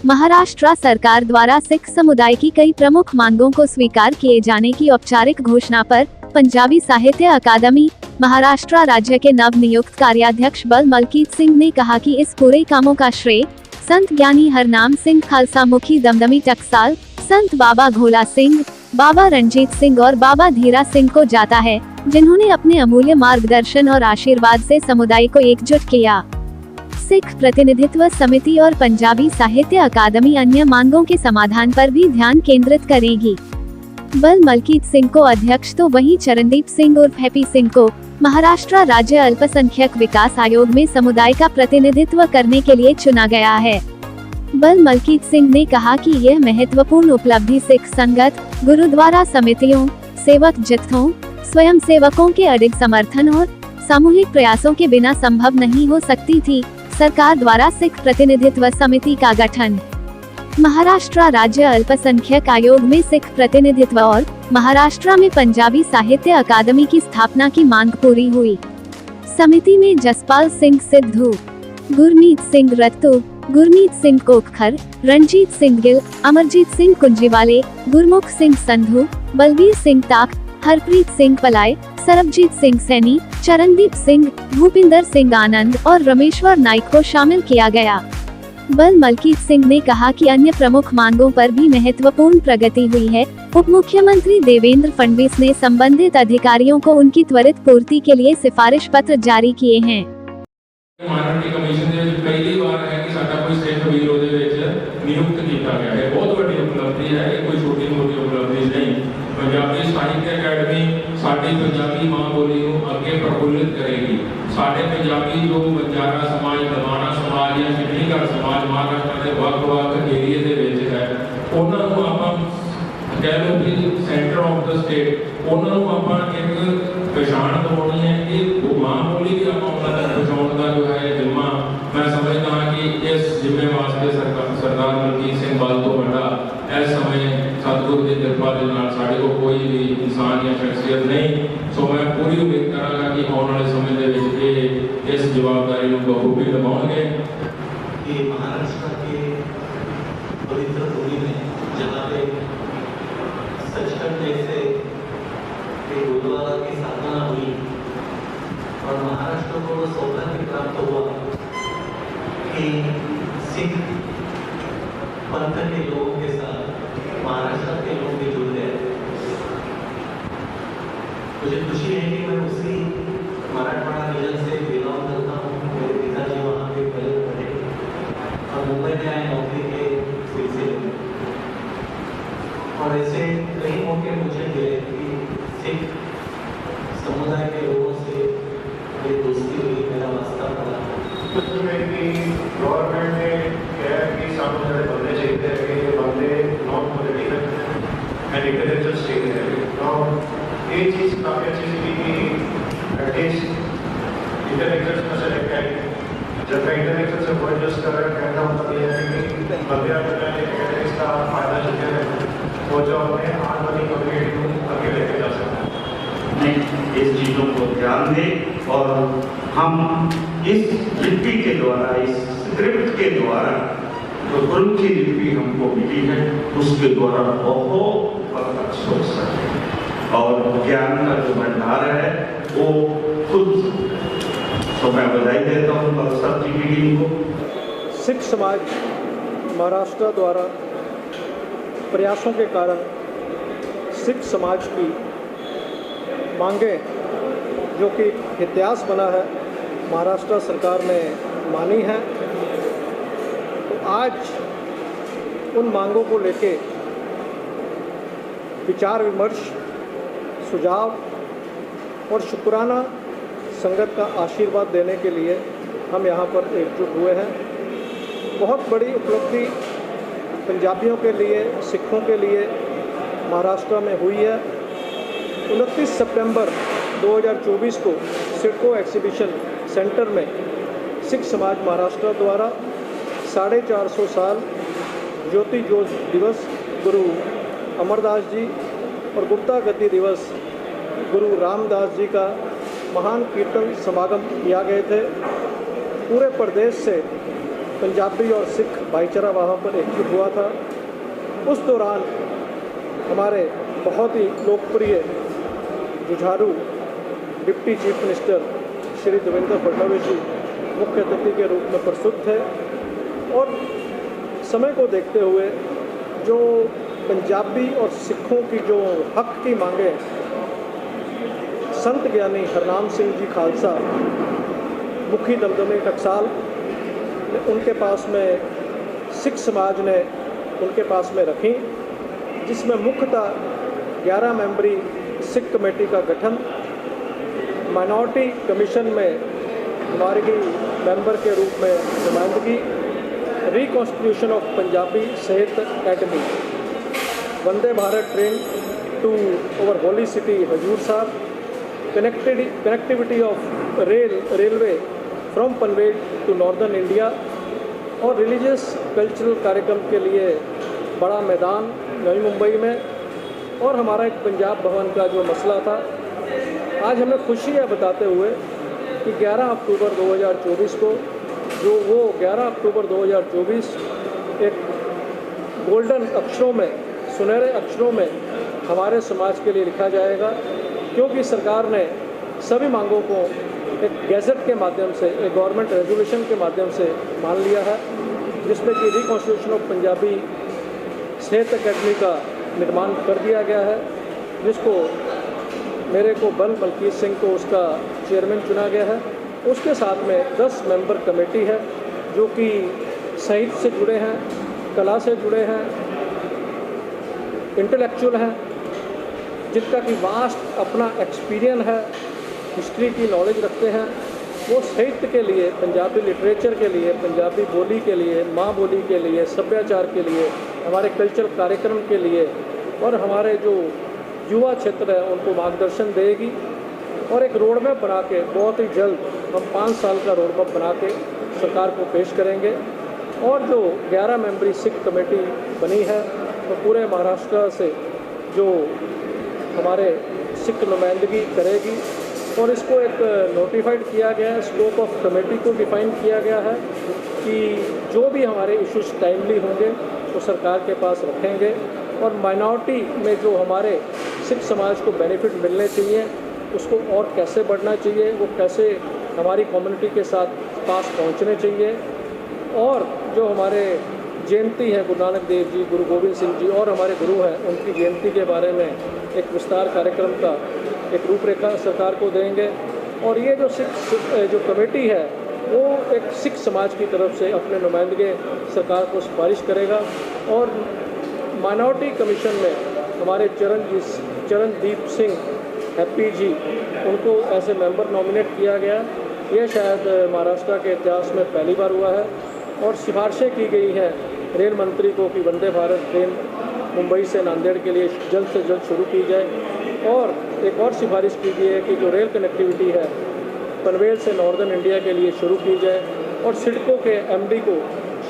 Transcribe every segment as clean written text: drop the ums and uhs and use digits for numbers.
महाराष्ट्र सरकार द्वारा सिख समुदाय की कई प्रमुख मांगों को स्वीकार किए जाने की औपचारिक घोषणा पर पंजाबी साहित्य अकादमी महाराष्ट्र राज्य के नव नियुक्त कार्याध्यक्ष बल मलकीत सिंह ने कहा कि इस पूरे कामों का श्रेय संत ज्ञानी हरनाम सिंह खालसा मुखी दमदमी टकसाल, संत बाबा घोला सिंह, बाबा रणजीत सिंह और बाबा धीरा सिंह को जाता है, जिन्होंने अपने अमूल्य मार्गदर्शन और आशीर्वाद से समुदाय को एकजुट किया। सिख प्रतिनिधित्व समिति और पंजाबी साहित्य अकादमी अन्य मांगों के समाधान पर भी ध्यान केंद्रित करेगी। बल मलकीत सिंह को अध्यक्ष तो वहीं चरणदीप सिंह उर्फ हैप्पी सिंह को महाराष्ट्र राज्य अल्पसंख्यक विकास आयोग में समुदाय का प्रतिनिधित्व करने के लिए चुना गया है। बल मलकीत सिंह ने कहा कि यह महत्वपूर्ण उपलब्धि सिख संगत, गुरुद्वारा समितियों, सेवक जत्थों, स्वयं सेवकों के अडिग समर्थन और सामूहिक प्रयासों के बिना संभव नहीं हो सकती थी। सरकार द्वारा सिख प्रतिनिधित्व समिति का गठन, महाराष्ट्र राज्य अल्पसंख्यक आयोग में सिख प्रतिनिधित्व और महाराष्ट्र में पंजाबी साहित्य अकादमी की स्थापना की मांग पूरी हुई। समिति में जसपाल सिंह सिद्धू, गुरमीत सिंह रत्तू, गुरमीत सिंह कोखर, रणजीत सिंह गिल, अमरजीत सिंह कुंजीवाले, गुरमुख सिंह संधू, बलबीर सिंह ताक, हरप्रीत सिंह पलाय, सरबजीत सिंह सैनी, चरणदीप सिंह, भूपिंदर सिंह आनंद और रमेश्वर नाइक को शामिल किया गया। बल मलकीत सिंह ने कहा कि अन्य प्रमुख मांगों पर भी महत्वपूर्ण प्रगति हुई है। उप मुख्यमंत्री देवेंद्र फडणवीस ने संबंधित अधिकारियों को उनकी त्वरित पूर्ति के लिए सिफारिश पत्र जारी किए हैं। माननीय कमीशन ਦੇ ਵਿੱਚ ਪਹਿਲੀ ਵਾਰ ਹੈ ਕਿ ਸਾਡਾ ਕੋਈ ਸਿੱਖ ਵੀਰ ਉਹਦੇ ਵਿੱਚ ਨਿਯੁਕਤ ਕੀਤਾ ਗਿਆ ਹੈ। ਬਹੁਤ ਵੱਡੀ ਉਪਲਬਧੀ ਹੈ, ਇਹ ਕੋਈ ਛੋਟੀ ਮੋਟੀ ਉਪਲਬਧੀ ਨਹੀਂ। ਪੰਜਾਬੀ ਸਾਹਿਤ ਅਕੈਡਮੀ ਸਾਡੀ ਪੰਜਾਬੀ ਮਾਂ ਬੋਲੀ ਨੂੰ ਅੱਗੇ ਪ੍ਰਫੁੱਲਿਤ ਕਰੇਗੀ। ਸਾਡੇ ਪੰਜਾਬੀ ਜੋ ਬੰਜਾਰਾ ਸਮਾਜ, ਦਵਾਨਾ ਸਮਾਜ ਜਾਂ ਚੰਡੀਗੜ੍ਹ ਸਮਾਜ ਮਹਾਰਾਸ਼ਟਰ ਦੇ ਵੱਖ-ਵੱਖ ਏਰੀਏ ਦੇ ਵਿੱਚ ਹੈ, ਉਹਨਾਂ ਨੂੰ ਆਪਾਂ ਕਹਿ ਲਓ ਕਿ ਸੈਂਟਰ ਆਫ ਦਾ ਸਟੇਟ ਉਹਨਾਂ ਨੂੰ ਆਪਾਂ ਇੱਕ ਪਛਾਣ ਦਿਵਾਉਣੀ ਹੈ। ਇਹ ਮਾਂ ਬੋਲੀ ਵੀ ਆਪਾਂ ਉਹਨਾਂ ਦਾ ਪਛਾਣ ਦਾ ਜੋ ਹੈ ਜਿੰਮਾ मैं समझता हाँ कि इस जिम्मे वास्ते सरदार मलकीत सिंह बल तो बड़ा इस समय सतगुरु की कृपा के नाल साडे को कोई भी इंसान या शख्सियत नहीं। सो मैं पूरी उम्मीद करांगा कि आने वाले समय दे विच ये इस जवाबदारी को बखूबी निभाएंगे। कि महाराष्ट्र के पवित्र भूमि में जहाँ पे सचखंड जैसे गुरुद्वारा की स्थापना हुई और महाराष्ट्र को सौभाग्य प्राप्त हुआ कि सिख पंथ के लोगों के साथ महाराष्ट्र के लोग भी जुड़ गए। मुझे खुशी है कि मैं उसी मराठवाड़ा रीजन से बिलोंग करता हूँ। मेरे पिताजी वहाँ पे पले पढ़े और मुंबई में आए नौकरी के सिलसिले में, और ऐसे कई मौके मुझे मिले कि सिख समुदाय के लोगों से मेरी दोस्ती हुई, मेरा वास्ता पड़ा। गवर्नमेंट ने कहा कि सामने सारे बंदे चाहिए कि ये बंदे नॉन पॉलिटिकल एंड इंटेलेक्चुअल चाहिए है। और ये चीज़ काफ़ी अच्छी थी कि एटलीस्ट इंटेलेक्चुअल में से लेकर जब मैं इंटेलेक्चुअल से वर्ड यूज़ कर रहा कहना मतलब ये है कि बंदे इसका फायदा चुके हैं वो जो हमें आने वाली कम्युनिटी को आगे लेके जा सकते हैं। इस चीज़ों को ध्यान दें और हम इस लिपि के द्वारा, इस स्क्रिप्ट के द्वारा जो गुरु की लिपि हमको मिली है उसके द्वारा बहुत बड़ा सोच सकें और ज्ञान का जो भंडार है वो खुद। तो मैं बधाई देता हूँ बलसर जी की टीम को। सिख समाज महाराष्ट्र द्वारा प्रयासों के कारण सिख समाज की मांगें जो कि इतिहास बना है महाराष्ट्र सरकार ने मानी है। तो आज उन मांगों को लेके विचार विमर्श, सुझाव और शुक्राना संगत का आशीर्वाद देने के लिए हम यहाँ पर एकजुट हुए हैं। बहुत बड़ी उपलब्धि पंजाबियों के लिए, सिखों के लिए महाराष्ट्र में हुई है। 29 सितंबर 2024 को सिडको एग्जीबिशन सेंटर में सिख समाज महाराष्ट्र द्वारा 450 साल ज्योति जोत दिवस गुरु अमरदास जी और गुप्ता गद्दी दिवस गुरु रामदास जी का महान कीर्तन समागम किया गए थे। पूरे प्रदेश से पंजाबी और सिख भाईचारा वहाँ पर एकजुट हुआ था। उस दौरान हमारे बहुत ही लोकप्रिय जुझारू deputy chief minister Shri Devendra Fadnavis ji मुख्य अतिथि के रूप में प्रस्तुत थे और समय को देखते हुए जो पंजाबी और सिखों की जो हक की मांगे संत ज्ञानी हरनाम सिंह जी खालसा मुखी दमदमी टकसाल उनके पास में सिख समाज ने उनके पास में रखी, जिसमें मुख्यतः 11 मेंबरी सिख कमेटी का गठन, माइनॉरिटी कमीशन में हमारे की मेंबर के रूप में नुमाइंदगी, reconstitution of Punjabi Sahitya academy, Vande Bharat train to over holy city Hazur Sahib, connectivity of railway from Panvel to northern India और रिलीजियस कल्चरल कार्यक्रम के लिए बड़ा मैदान नई मुंबई में और हमारा एक पंजाब भवन का जो मसला था। आज हमें खुशी है बताते हुए कि 11 अक्टूबर 2024 को जो वो 11 अक्टूबर 2024 एक गोल्डन अक्षरों में, सुनहरे अक्षरों में हमारे समाज के लिए लिखा जाएगा, क्योंकि सरकार ने सभी मांगों को एक गैजेट के माध्यम से, एक गवर्नमेंट रेजोल्यूशन के माध्यम से मान लिया है, जिसमें कि reconstitution of Punjabi Sahitya academy का निर्माण कर दिया गया है, जिसको मेरे को बल मलकीत सिंह को उसका चेयरमैन चुना गया है। उसके साथ में 10 मेंबर कमेटी है जो कि साहित्य से जुड़े हैं, कला से जुड़े हैं, इंटेलेक्चुअल हैं, जिनका कि वास्ट अपना एक्सपीरियंस है, हिस्ट्री की नॉलेज रखते हैं। वो साहित्य के लिए, पंजाबी लिटरेचर के लिए, पंजाबी बोली के लिए, माँ बोली के लिए, सभ्याचार के लिए, हमारे कल्चरल कार्यक्रम के लिए और हमारे जो युवा क्षेत्र है उनको मार्गदर्शन देगी और एक रोड मैप बना के बहुत ही जल्द हम 5 साल का रोड मैप बना के सरकार को पेश करेंगे। और जो 11 मेंबरी सिख कमेटी बनी है तो पूरे महाराष्ट्र से जो हमारे सिख नुमाइंदगी करेगी और इसको एक नोटिफाइड किया गया है, स्कोप ऑफ कमेटी को डिफाइन किया गया है कि जो भी हमारे इश्यूज टाइमली होंगे तो सरकार के पास रखेंगे और माइनॉरिटी में जो हमारे सिख समाज को बेनिफिट मिलने चाहिए उसको और कैसे बढ़ना चाहिए, वो कैसे हमारी कम्युनिटी के साथ पास पहुंचने चाहिए और जो हमारे जयंती है गुरु नानक देव जी, गुरु गोविंद सिंह जी और हमारे गुरु हैं उनकी जयंती के बारे में एक विस्तार कार्यक्रम का एक रूपरेखा सरकार को देंगे। और ये जो जो कमेटी है वो एक सिख समाज की तरफ से अपने नुमाइंदगे सरकार को सिफारिश करेगा और माइनॉरिटी कमीशन में हमारे चरणदीप सिंह हैप्पी जी उनको ऐसे मेंबर नॉमिनेट किया गया। ये शायद महाराष्ट्र के इतिहास में पहली बार हुआ है और सिफारिशें की गई हैं रेल मंत्री को कि वंदे भारत ट्रेन मुंबई से नांदेड़ के लिए जल्द से जल्द शुरू की जाए और एक और सिफारिश की गई है कि जो रेल कनेक्टिविटी है पनवेल से नॉर्दर्न इंडिया के लिए शुरू की जाए और सिडको के एमडी को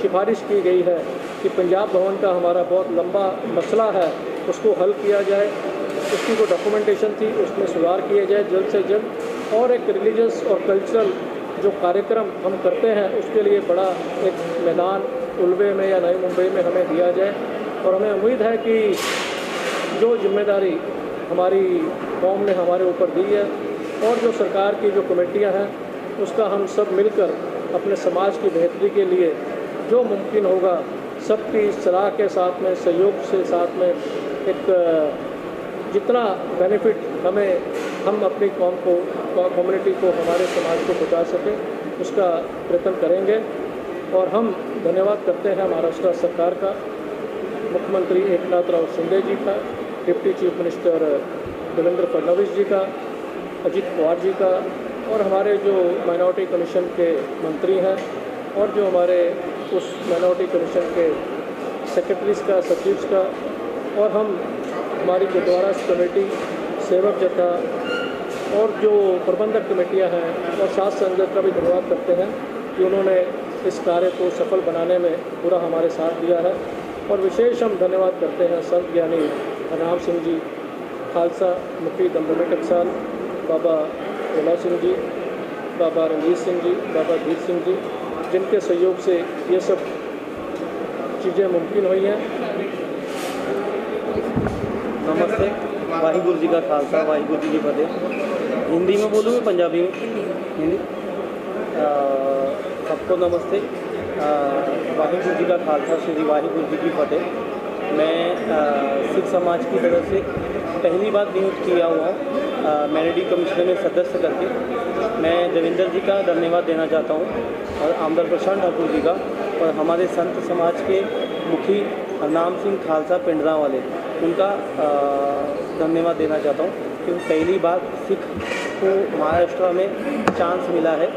सिफारिश की गई है कि पंजाब भवन का हमारा बहुत लंबा मसला है उसको हल किया जाए, उसकी जो डॉक्यूमेंटेशन थी उसमें सुधार किए जाए जल्द से जल्द और एक रिलीजियस और कल्चरल जो कार्यक्रम हम करते हैं उसके लिए बड़ा एक मैदान उल्वे में या नई मुंबई में हमें दिया जाए। और हमें उम्मीद है कि जो जिम्मेदारी हमारी कौम ने हमारे ऊपर दी है और जो सरकार की जो कमेटियां हैं उसका हम सब मिलकर अपने समाज की बेहतरी के लिए जो मुमकिन होगा सबकी सलाह के साथ में, सहयोग से साथ में एक जितना बेनिफिट हम अपनी कौम को, कम्युनिटी को, हमारे समाज को पहुंचा सकें उसका प्रयत्न करेंगे। और हम धन्यवाद करते हैं महाराष्ट्र सरकार का, मुख्यमंत्री एकनाथ राव शिंदे जी का, deputy chief minister Devendra Fadnavis ji का, अजित पवार जी का और हमारे जो माइनॉरिटी कमीशन के मंत्री हैं और जो हमारे उस माइनॉरिटी कमीशन के सेक्रेटरीज का, सचिव का और हमारी गुरुद्वारा कमेटी, सेवक जत्था और जो प्रबंधक कमेटियां हैं और शास्त्र संगत का भी धन्यवाद करते हैं कि उन्होंने इस कार्य को सफल बनाने में पूरा हमारे साथ दिया है। और विशेष हम धन्यवाद करते हैं संत ज्ञानी हरनाम सिंह जी खालसा, मुखी दमदमी टकसाल, बाबा भोला सिंह जी, बाबा रंजीत सिंह जी, बाबा धीर सिंह जी जिनके सहयोग से ये सब चीज़ें मुमकिन हुई हैं। नमस्ते, वाहिगुरु जी का खालसा, वाहिगुरु जी की फतेह। हिंदी में बोलूँगा, पंजाबी में? हिंदी। सबको नमस्ते। वाहिगुरु जी का खालसा, श्री वाहिगुरु जी की फतेह। मैं सिख समाज की तरफ से पहली बार नियुक्त किया हुआ हूँ मैनेडी कमिश्नर में सदस्य करके। मैं देवेंद्र जी का धन्यवाद देना चाहता हूँ और आमदार प्रशांत ठाकुर जी का और हमारे संत समाज के मुखी नाम सिंह खालसा पिंडरा वाले, उनका धन्यवाद देना चाहता हूँ क्योंकि पहली बार सिख को महाराष्ट्र में चांस मिला है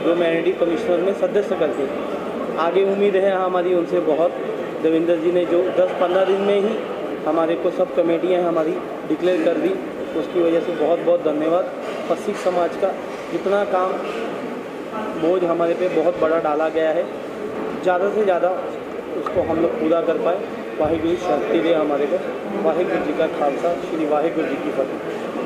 जो मैनेडी कमिश्नर में सदस्य करके। आगे उम्मीद है हमारी उनसे बहुत। देवेंद्र जी ने जो 10-15 दिन में ही हमारे को सब कमेटियाँ हमारी डिक्लेयर कर दी, उसकी वजह से बहुत बहुत धन्यवाद। और सिख समाज का जितना काम बोझ हमारे पे बहुत बड़ा डाला गया है, ज़्यादा से ज़्यादा उसको हम लोग पूरा कर पाए। वाहिगुरु शक्ति दे हमारे को। वाहिगुरु जी का खालसा, श्री वाहिगुरु जी की फतेह।